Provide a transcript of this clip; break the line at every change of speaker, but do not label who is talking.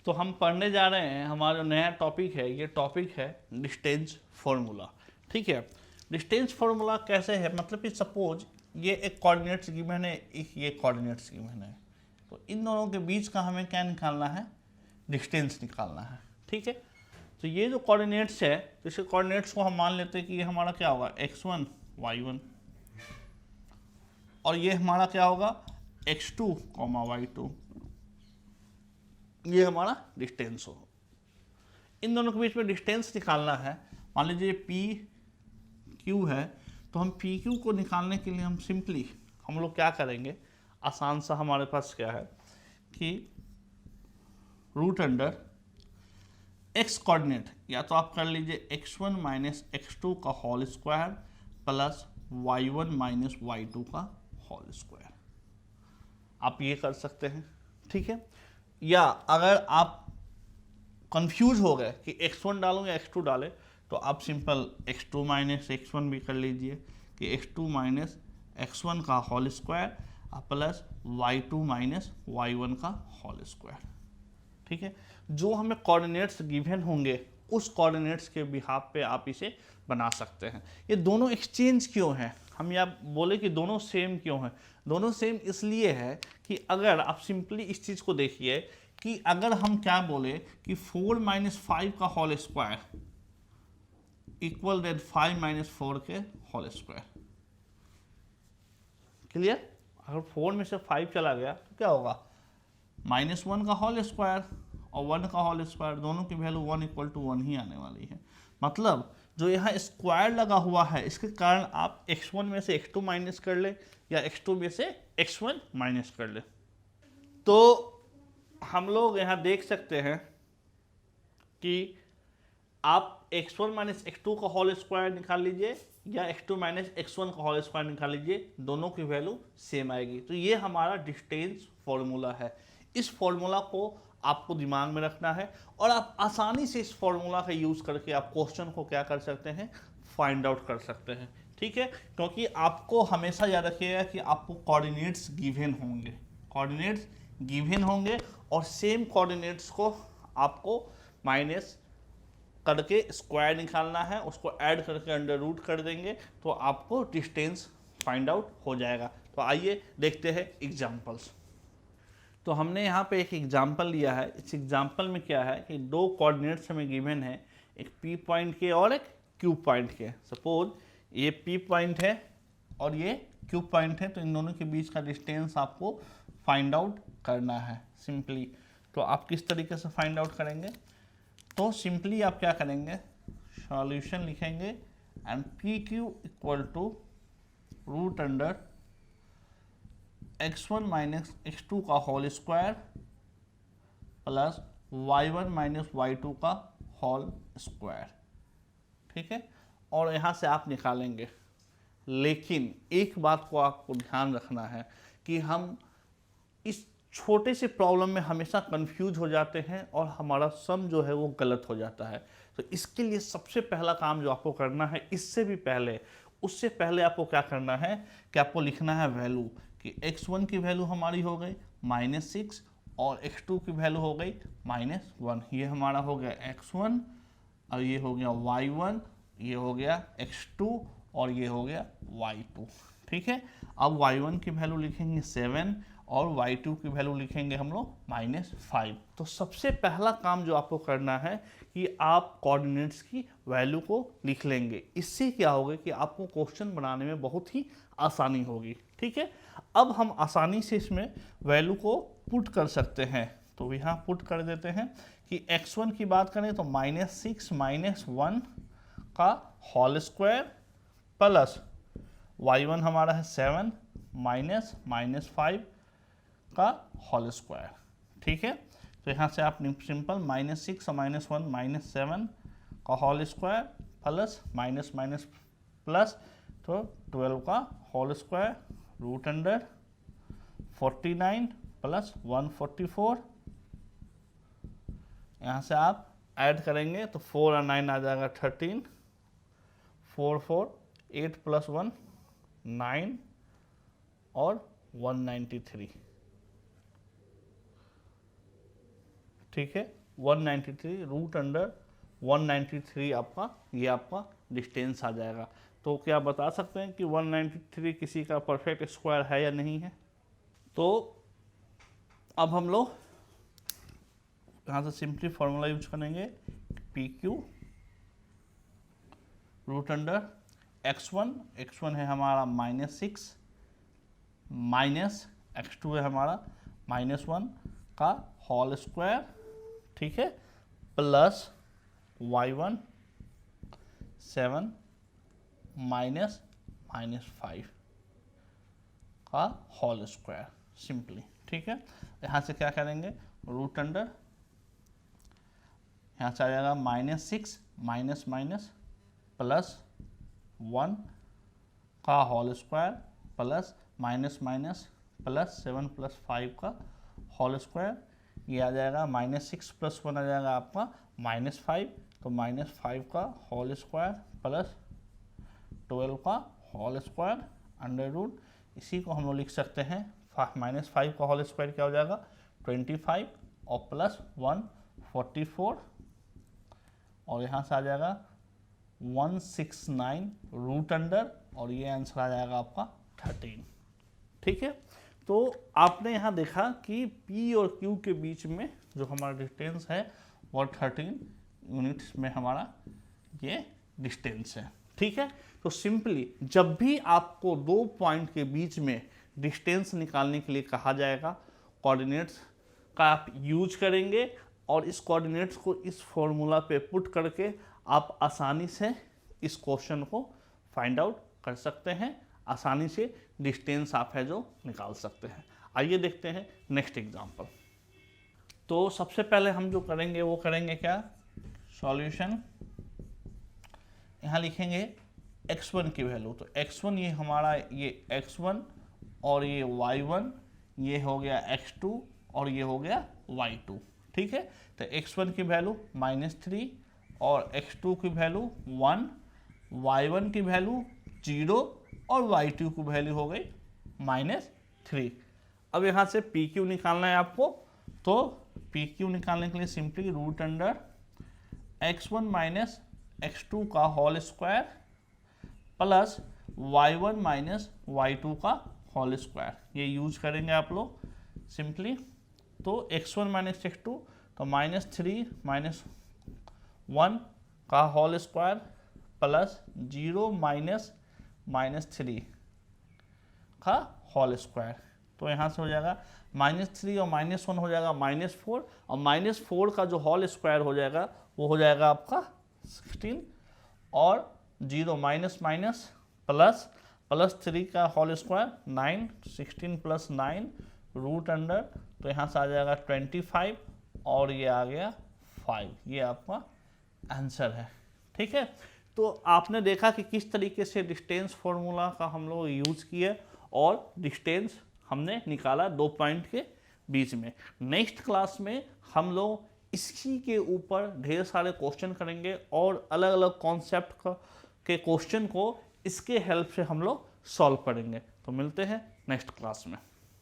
तो हम पढ़ने जा रहे हैं, हमारा नया टॉपिक है, ये टॉपिक है डिस्टेंस फार्मूला। ठीक है, डिस्टेंस फार्मूला कैसे है, मतलब कि सपोज ये एक कोऑर्डिनेट्स गिवन है, एक ये कोऑर्डिनेट्स गिवन है, तो इन दोनों के बीच का हमें क्या निकालना है, डिस्टेंस निकालना है। ठीक है, तो ये जो कोऑर्डिनेट्स है, तो इसके कोऑर्डिनेट्स को हम मान लेते हैं कि ये हमारा क्या होगा, x1 y1, और ये हमारा क्या होगा, x2 y2, ये हमारा डिस्टेंस हो। इन दोनों के बीच में डिस्टेंस निकालना है। मान लीजिए पी क्यू है, तो हम पी क्यू को निकालने के लिए हम लोग क्या करेंगे, आसान सा हमारे पास क्या है कि रूट अंडर एक्स कोऑर्डिनेट, या तो आप कर लीजिए x1 माइनस x2 का whole square plus y1 minus y2 का होल स्क्वायर, आप ये कर सकते हैं। ठीक है, या अगर आप कंफ्यूज हो गए कि x1 डालूं या x2 डालें, तो आप सिंपल x2 माइनस x1 भी कर लीजिए कि x2 माइनस x1 का whole square plus y2 minus y1 का होल स्क्वायर। ठीक है, जो हमें कोऑर्डिनेट्स गिवन होंगे उस कोऑर्डिनेट्स के बिहाफ पे आप इसे बना सकते हैं। ये दोनों एक्सचेंज क्यों हैं, हम या बोले कि दोनों सेम क्यों हैं, दोनों सेम इसलिए है कि अगर आप सिंपली इस चीज़ को देखिए कि अगर हम क्या बोले कि 4 माइनस 5 का whole square equal that 5 minus 4 के होल स्क्वायर, क्लियर। अगर 4 में से 5 चला गया तो क्या होगा, -1 का होल स्क्वायर और 1 का होल स्क्वायर, दोनों की वैल्यू 1 इक्वल टू 1 ही आने वाली है। मतलब जो यहाँ स्क्वायर लगा हुआ है, इसके कारण आप x1 में से x2 माइनस कर ले या x2 में से x1 माइनस कर ले। तो हम लोग यहाँ देख सकते हैं कि आप x1 माइनस x2 का होल स्क्वायर निकाल लीजिए या x2 माइनस x1 का होल स्क्वायर निकाल लीजिए, दोनों की वैल्यू सेम आएगी। तो ये हमारा डिस्टेंस फॉर्मूला है। इस फॉर्मूला को आपको दिमाग में रखना है और आप आसानी से इस फॉर्मूला का यूज़ करके आप क्वेश्चन को क्या कर सकते हैं, फाइंड आउट कर सकते हैं। ठीक है, क्योंकि आपको हमेशा याद रखिएगा कि आपको कोऑर्डिनेट्स गिवन होंगे, कोऑर्डिनेट्स गिवन होंगे और सेम कोऑर्डिनेट्स को आपको माइनस करके स्क्वायर निकालना है, उसको ऐड करके अंडर रूट कर देंगे तो आपको डिस्टेंस फाइंड आउट हो जाएगा। तो आइए देखते हैं एग्जांपल्स। तो हमने यहाँ पे एक एग्जांपल लिया है। इस एग्जांपल में क्या है कि दो कोऑर्डिनेट्स हमें गिवन है, एक पी पॉइंट के और एक क्यू पॉइंट के। सपोज ये पी पॉइंट है और ये क्यू पॉइंट है, तो इन दोनों के बीच का डिस्टेंस आपको फाइंड आउट करना है सिंपली। तो आप किस तरीके से फाइंड आउट करेंगे, तो सिंपली आप क्या करेंगे, सॉल्यूशन लिखेंगे and P Q equal to root under x1 minus x2 का whole square plus y1 minus y2 का होल स्क्वायर। ठीक है, और यहाँ से आप निकालेंगे। लेकिन एक बात को आपको ध्यान रखना है कि हम इस छोटे से प्रॉब्लम में हमेशा कंफ्यूज हो जाते हैं और हमारा सम जो है वो गलत हो जाता है। तो इसके लिए सबसे पहला काम जो आपको करना है, उससे पहले आपको क्या करना है कि आपको लिखना है वैल्यू कि x1 की वैल्यू हमारी हो गई -6 और x2 की वैल्यू हो गई -1। ये हमारा हो गया x1 और ये हो गया y1, ये हो गया x2 और ये हो गया y2। ठीक है, अब y1 की वैल्यू लिखेंगे 7 और y2 की वैल्यू लिखेंगे हम लोग -5। तो सबसे पहला काम जो आपको करना है कि आप कोऑर्डिनेट्स की वैल्यू को लिख लेंगे। इससे क्या होगा कि आपको क्वेश्चन बनाने में बहुत ही आसानी होगी। ठीक है, अब हम आसानी से इसमें वैल्यू को पुट कर सकते हैं। तो यहाँ पुट कर देते हैं कि x1 की बात करें तो -6 -1 का होल स्क्वायर प्लस y1 हमारा है 7 माइनस -5 का होल स्क्वायर। ठीक है, तो यहाँ से आप सिंपल -6 -1 -7 का whole square plus minus minus plus, तो 12 का whole square root under 49 plus 144। यहाँ से आप ऐड करेंगे तो 4 और 9 आ जाएगा 13, 4 4 8 प्लस 1 9 और 193। ठीक है, 193 रूट अंडर 193 आपका ये आपका डिस्टेंस आ जाएगा। तो क्या बता सकते हैं कि 193 किसी का परफेक्ट स्क्वायर है या नहीं है? तो अब हम लोग यहाँ से सिंपली फॉर्मूला यूज करेंगे, P Q root under x1 है हमारा -6 माइनस x2 है हमारा -1 का होल स्क्वायर, ठीक है, प्लस y1 7 माइनस -5 का होल स्क्वायर सिंपली, ठीक है। यहाँ से क्या करेंगे, रूट अंडर यहाँ से आ जाएगा -6 माइनस माइनस प्लस 1 का whole square plus minus minus plus 7 plus 5 का होल स्क्वायर, ये आ जाएगा -6 प्लस 1 आ जाएगा आपका -5, तो -5 का होल स्क्वायर प्लस 12 का होल स्क्वायर अंडर रूट, इसी को हम लोग लिख सकते हैं -5 का होल स्क्वायर क्या हो जाएगा 25 और प्लस 1 44 और यहाँ से आ जाएगा 169 रूट अंडर और ये आंसर आ जाएगा आपका 13, ठीक है। तो आपने यहाँ देखा कि P और Q के बीच में जो हमारा डिस्टेंस है वो 13 यूनिट्स में हमारा ये डिस्टेंस है, ठीक है। तो सिंपली जब भी आपको दो पॉइंट के बीच में डिस्टेंस निकालने के लिए कहा जाएगा, कोऑर्डिनेट्स का आप यूज करेंगे और इस कोऑर्डिनेट्स को इस फॉर्मूला पे पुट करके आप आसानी से इस क्वेश्चन को फाइंड आउट कर सकते हैं, आसानी से डिस्टेंस आप है जो निकाल सकते हैं। आइए देखते हैं नेक्स्ट एग्जांपल। तो सबसे पहले हम जो करेंगे वो करेंगे क्या, सॉल्यूशन, यहाँ लिखेंगे x1 की वैल्यू, तो x1 ये हमारा ये x1 और ये y1, ये हो गया x2 और ये हो गया y2, ठीक है। तो x1 की वैल्यू -3 और x2 की वैल्यू 1, y1 की वैल्यू 0 और y2 की वैल्यू हो गई -3। अब यहाँ से PQ निकालना है आपको, तो PQ निकालने के लिए simply root under x1 minus x2 का whole square plus y1 minus y2 का होल स्क्वायर, ये यूज करेंगे आप लोग सिंपली। तो x1 माइनस x2 तो -3 माइनस 1 का होल स्क्वायर प्लस 0 माइनस -3 का होल स्क्वायर, तो यहाँ से हो जाएगा -3 और -1 हो जाएगा -4 और -4 का जो होल स्क्वायर हो जाएगा वो हो जाएगा आपका 16 और 0 माइनस माइनस प्लस 3 का whole square 9, 16 plus 9 root under, तो यहाँ से आ जाएगा 25 और ये आ गया 5, ये आपका आंसर है, ठीक है। तो आपने देखा कि किस तरीके से डिस्टेंस फॉर्मूला का हम लोग यूज किए और डिस्टेंस हमने निकाला दो पॉइंट के बीच में। नेक्स्ट क्लास में हम लोग इसी के ऊपर ढेर सारे क्वेश्चन करेंगे और अलग अलग कॉन्सेप्ट के क्वेश्चन को इसके हेल्प से हम लोग सॉल्व करेंगे। तो मिलते हैं नेक्स्ट क्लास में।